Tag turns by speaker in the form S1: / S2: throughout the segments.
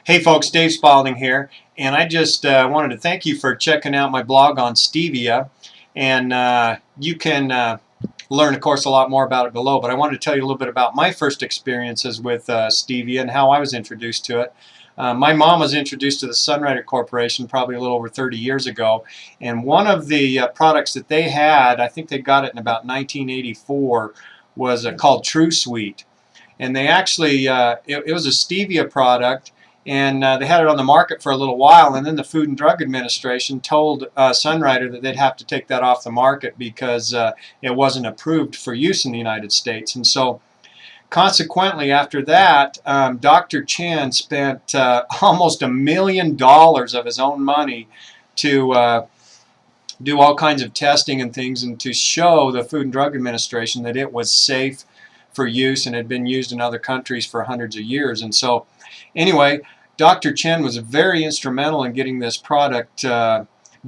S1: Hey folks, Dave Spalding here, and I just wanted to thank you for checking out my blog on Stevia, and you can learn, of course, a lot more about it below, but I wanted to tell you a little bit about my first experiences with Stevia and how I was introduced to it. My mom was introduced to the Sunrider Corporation probably a little over 30 years ago, and one of the products that they had, I think they got it in about 1984, was called True Sweet. And they actually, it was a Stevia product, and they had it on the market for a little while, and then the Food and Drug Administration told Sunrider that they'd have to take that off the market because it wasn't approved for use in the United States. And so consequently, after that, Dr. Chen spent almost $1 million of his own money to do all kinds of testing and things, and to show the Food and Drug Administration that it was safe for use and had been used in other countries for hundreds of years. And so anyway, Dr. Chen was very instrumental in getting this product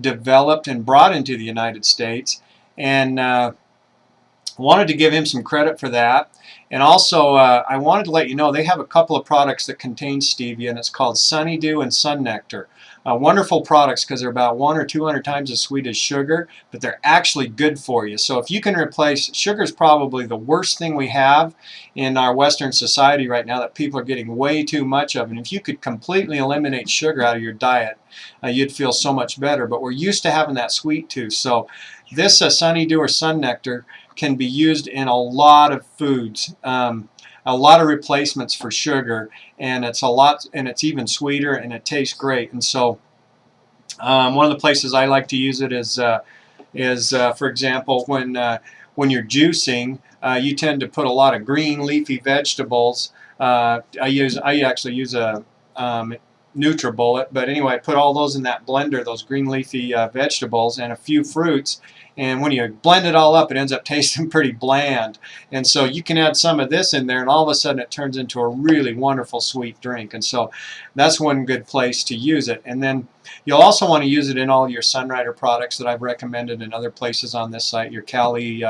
S1: developed and brought into the United States, and wanted to give him some credit for that. And also I wanted to let you know they have a couple of products that contain stevia, and it's called Sunnydew and Sunector. Wonderful products because they're about 100 or 200 times as sweet as sugar, but they're actually good for you. So if you can replace, sugar is probably the worst thing we have in our Western society right now that people are getting way too much of. And if you could completely eliminate sugar out of your diet, you'd feel so much better. But we're used to having that sweet tooth. So this Sunnydew or Sunector can be used in a lot of foods. A lot of replacements for sugar, and it's even sweeter, and it tastes great. And so one of the places I like to use it is for example, when you're juicing, you tend to put a lot of green leafy vegetables. I actually use a NutriBullet, but anyway, I put all those in that blender, those green leafy vegetables, and a few fruits. And when you blend it all up, it ends up tasting pretty bland. And so you can add some of this in there, and all of a sudden it turns into a really wonderful sweet drink. And so that's one good place to use it. And then you'll also want to use it in all your Sunrider products that I've recommended in other places on this site, your Cali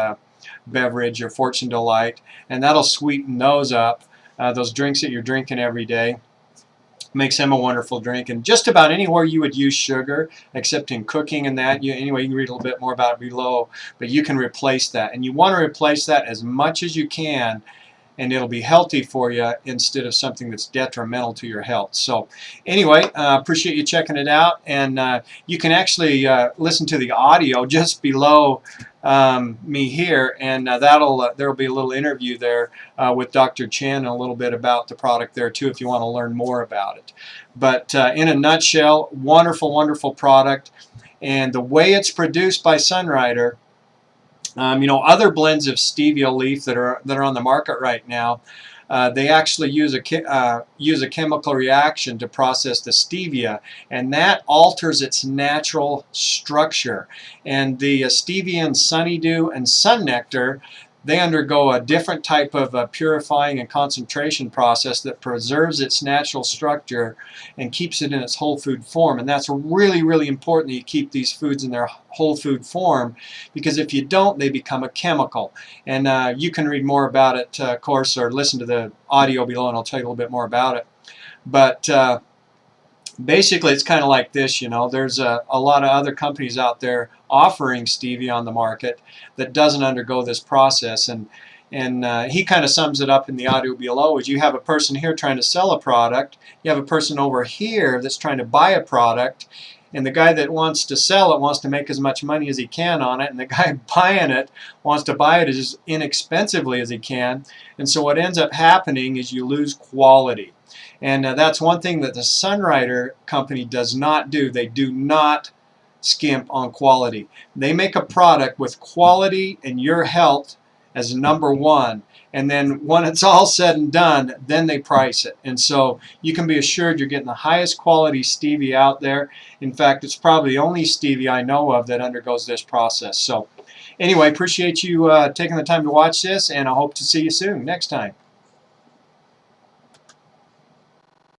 S1: beverage, your Fortune Delight, and that'll sweeten those up, those drinks that you're drinking every day. Makes them a wonderful drink. And just about anywhere you would use sugar, except in cooking and that, anyway, you can read a little bit more about it below, but you can replace that. And you want to replace that as much as you can, and it'll be healthy for you instead of something that's detrimental to your health. So anyway, appreciate you checking it out, and you can actually listen to the audio just below me here, and there'll be a little interview there with Dr. Chen, and a little bit about the product there too if you want to learn more about it. But in a nutshell, wonderful, wonderful product. And the way it's produced by Sunrider, you know, other blends of stevia leaf that are on the market right now, they actually use a chemical reaction to process the stevia, and that alters its natural structure. And the stevia and Sunnydew and Sunector, they undergo a different type of purifying and concentration process that preserves its natural structure and keeps it in its whole food form. And that's really, really important that you keep these foods in their whole food form, because if you don't, they become a chemical. And you can read more about it, of course, or listen to the audio below, and I'll tell you a little bit more about it. But basically, it's kind of like this, you know, there's a lot of other companies out there offering stevia on the market that doesn't undergo this process, and he kind of sums it up in the audio below. Is you have a person here trying to sell a product, you have a person over here that's trying to buy a product, and the guy that wants to sell it wants to make as much money as he can on it, and the guy buying it wants to buy it as inexpensively as he can. And so what ends up happening is you lose quality. And that's one thing that the Sunrider company does not do. They do not skimp on quality. They make a product with quality and your health as #1. And then when it's all said and done, then they price it. And so you can be assured you're getting the highest quality stevia out there. In fact, it's probably the only stevia I know of that undergoes this process. So anyway, appreciate you taking the time to watch this, and I hope to see you soon next time.